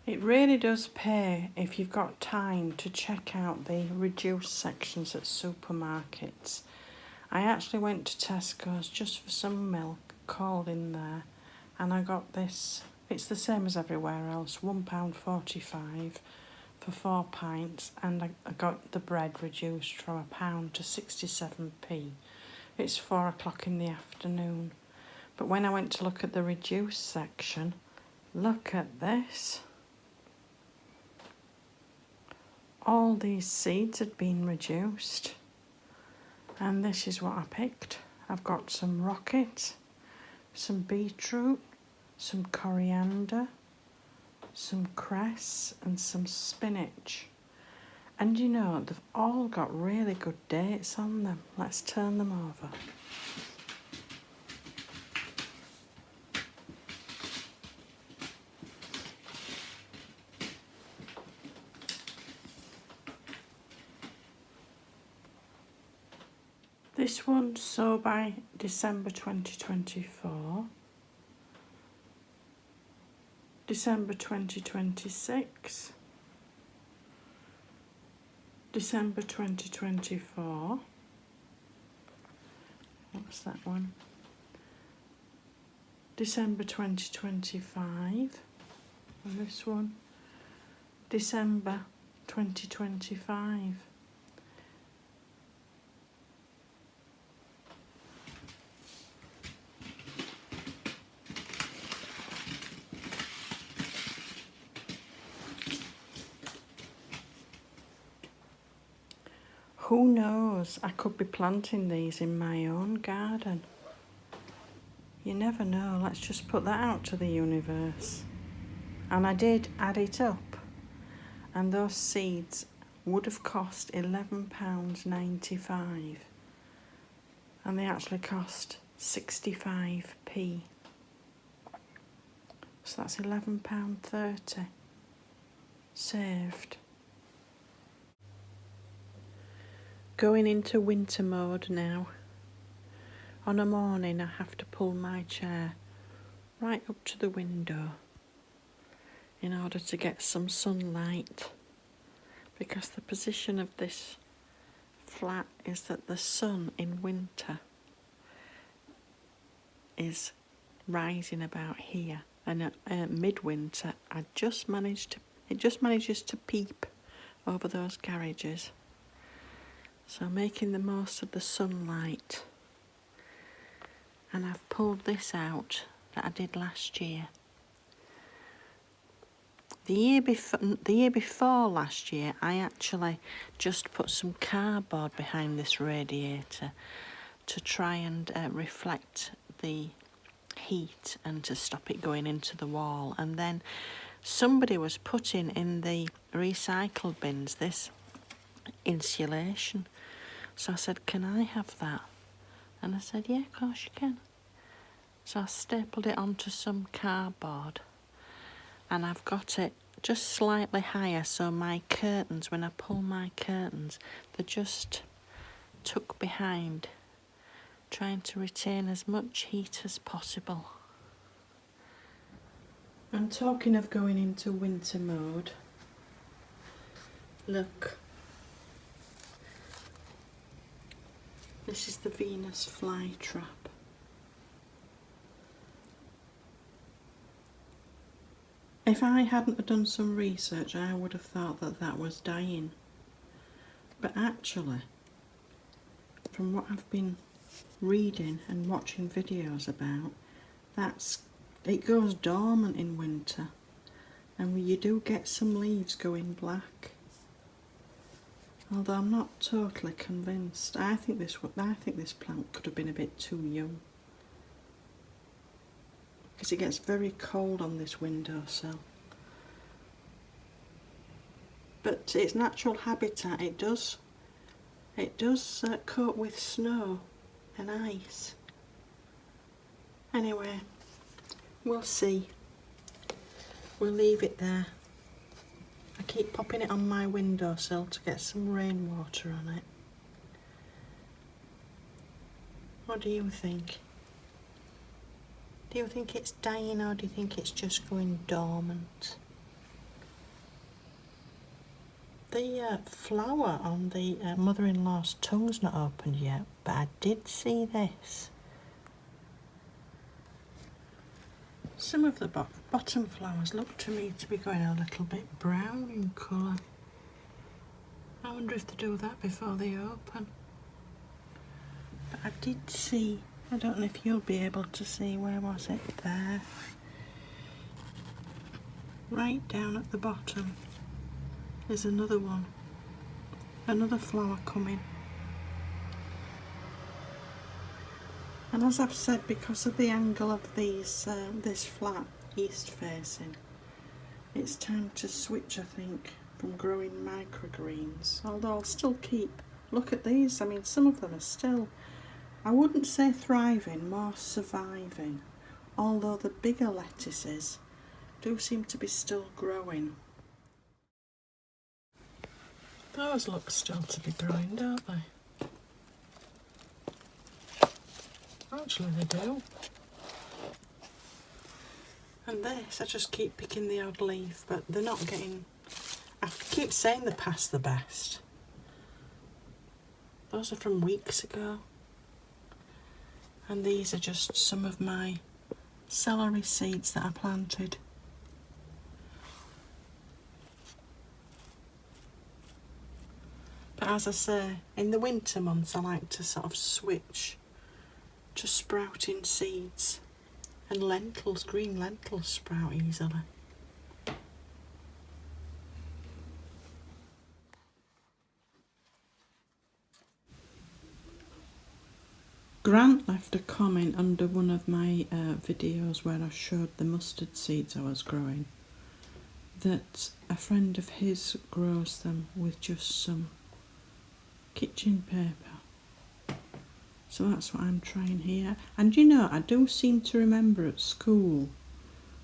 It really does pay if you've got time to check out the reduced sections at supermarkets. I actually went to Tesco's just for some milk, called in there, and I got this. It's the same as everywhere else, £1.45 for 4 pints, and I got the bread reduced from £1 to 67p. It's 4 o'clock in the afternoon. But when I went to look at the reduced section, look at this. All these seeds had been reduced. And this is what I picked. I've got some rocket, some beetroot, some coriander, some cress and some spinach. And you know, they've all got really good dates on them. Let's turn them over. This one's so by December 2024, December 2026, December 2024, what's that one? December 2025, and this one, December 2025. Who knows, I could be planting these in my own garden. You never know, let's just put that out to the universe. And I did add it up, and those seeds would have cost £11.95, and they actually cost 65p. So that's £11.30 saved. Going into winter mode now. On a morning I have to pull my chair right up to the window in order to get some sunlight, because the position of this flat is that the sun in winter is rising about here, and at midwinter it just manages to peep over those garages. So making the most of the sunlight. And I've pulled this out that I did last year. The year before last year, I actually just put some cardboard behind this radiator to try and reflect the heat and to stop it going into the wall. And then somebody was putting in the recycle bins this insulation. So I said, can I have that? And I said, yeah, of course you can. So I stapled it onto some cardboard, and I've got it just slightly higher, so my curtains, when I pull my curtains, they're just tucked behind, trying to retain as much heat as possible. And talking of going into winter mode, look. This is the Venus flytrap. If I hadn't done some research, I would have thought that that was dying. But actually, from what I've been reading and watching videos about, it goes dormant in winter, and you do get some leaves going black. Although I'm not totally convinced. I think this plant could have been a bit too young, because it gets very cold on this windowsill. But its natural habitat, it does coat with snow and ice. Anyway, we'll see. We'll leave it there. I keep popping it on my windowsill to get some rainwater on it. What do you think? Do you think it's dying, or do you think it's just going dormant? The flower on the mother-in-law's tongue's not opened yet, but I did see this. Some of the bottom flowers look to me to be going a little bit brown in colour. I wonder if they do that before they open. But I did see, I don't know if you'll be able to see, where was it? There. Right down at the bottom is another one. Another flower coming. And as I've said, because of the angle of these, this flat east facing, it's time to switch, I think, from growing microgreens. Although I'll still keep, look at these, I mean some of them are still, I wouldn't say thriving, more surviving. Although the bigger lettuces do seem to be still growing. Those look still to be growing, don't they? Actually they do. And this, I just keep picking the odd leaf, but they're not getting, I keep saying they're past the best. Those are from weeks ago. And these are just some of my celery seeds that I planted. But as I say, in the winter months I like to sort of switch to sprouting seeds. And lentils, green lentils sprout easily. Grant left a comment under one of my videos where I showed the mustard seeds I was growing, that a friend of his grows them with just some kitchen paper. So that's what I'm trying here. And you know, I do seem to remember at school,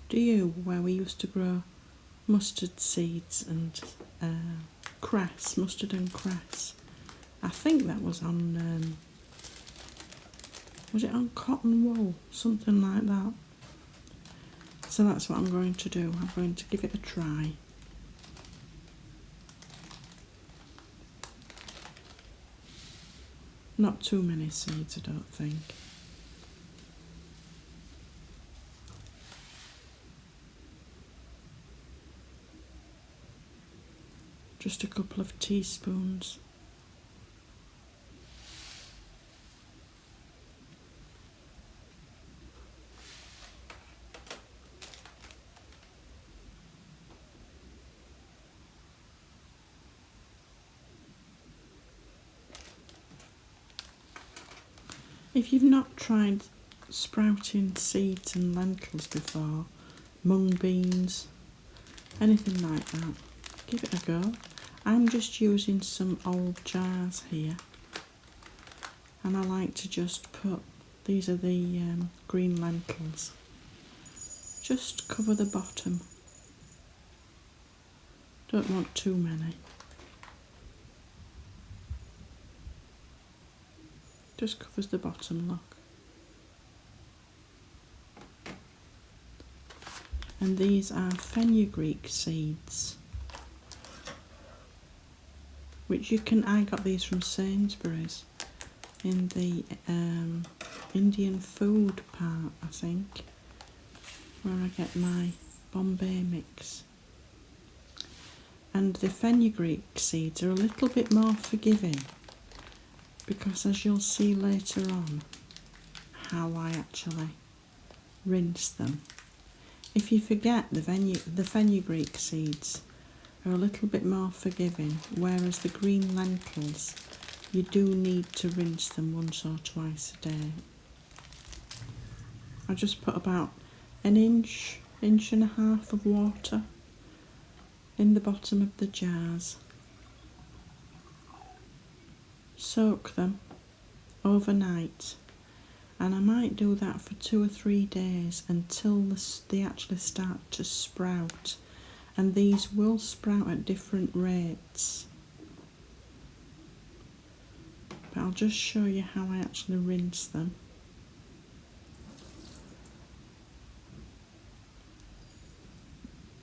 do you, where we used to grow mustard seeds and cress, mustard and cress. I think that was on, was it on cotton wool? Something like that. So that's what I'm going to do. I'm going to give it a try. Not too many seeds, I don't think. Just a couple of teaspoons. If you've not tried sprouting seeds and lentils before, mung beans, anything like that, give it a go. I'm just using some old jars here, and I like to just put, these are the green lentils, just cover the bottom. Don't want too many. Just covers the bottom, look. And these are fenugreek seeds, which you can, I got these from Sainsbury's in the Indian food part, I think, where I get my Bombay mix. And the fenugreek seeds are a little bit more forgiving, because as you'll see later on how I actually rinse them. If you forget, the fenugreek seeds are a little bit more forgiving, whereas the green lentils, you do need to rinse them once or twice a day. I just put about an inch and a half of water in the bottom of the jars. Soak them overnight, and I might do that for 2 or 3 days until they actually start to sprout, and these will sprout at different rates. But I'll just show you how I actually rinse them.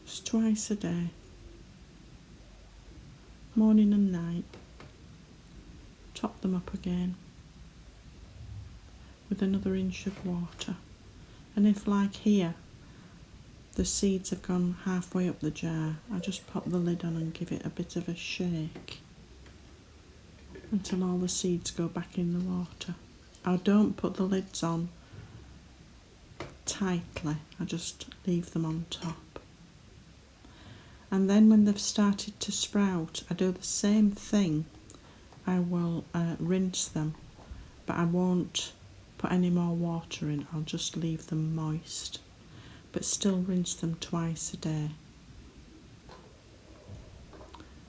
Just twice a day. morning and night. Top them up again with another inch of water. And if, like here, the seeds have gone halfway up the jar, I just pop the lid on and give it a bit of a shake until all the seeds go back in the water. I don't put the lids on tightly, I just leave them on top. And then when they've started to sprout, I do the same thing. I will rinse them, but I won't put any more water in, I'll just leave them moist, but still rinse them twice a day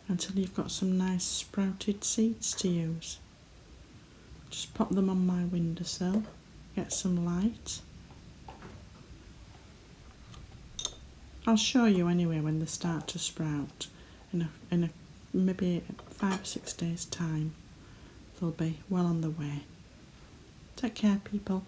until you've got some nice sprouted seeds to use. Just pop them on my windowsill, get some light. I'll show you anyway when they start to sprout. In a maybe 5 or 6 days time, they'll be well on the way. Take care, people.